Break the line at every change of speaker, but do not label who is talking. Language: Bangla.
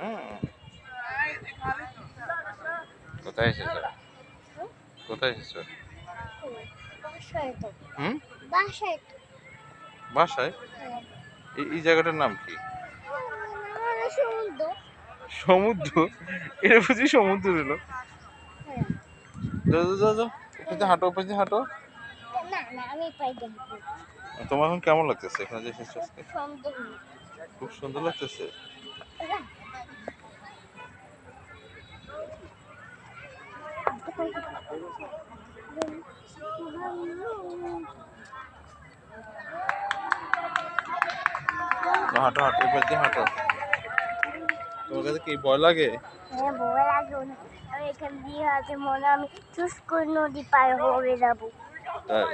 হুম। কোথায় এসেছো? কোথায় এসেছো?
বাসায় তো।
হুম,
বাসায় তো।
বাসায়।
হ্যাঁ।
এই জায়গাটার নাম কি?
মানে সমুদ্র।
সমুদ্র? এটা বুঝি সমুদ্র হলো?
হ্যাঁ।
যাও যাও যাও যাও, একটু হাঁটো, ওপাশে হাঁটো।
না না আমি পাই দেখবো।
তোমার এখন কেমন লাগতেছে এখানে যে এসেছো আজকে?
সুন্দর।
খুব সুন্দর লাগতেছে। হাঁটো হাঁটো, এবার দিয়ে হাঁটো। তোমার কাছে কি ভয় লাগে?
হ্যাঁ ভয় লাগে অনেক। আমি এখান দিয়ে আছে মনে হয় আমি চুস করে নদী পার হয়ে যাবো।
তাই?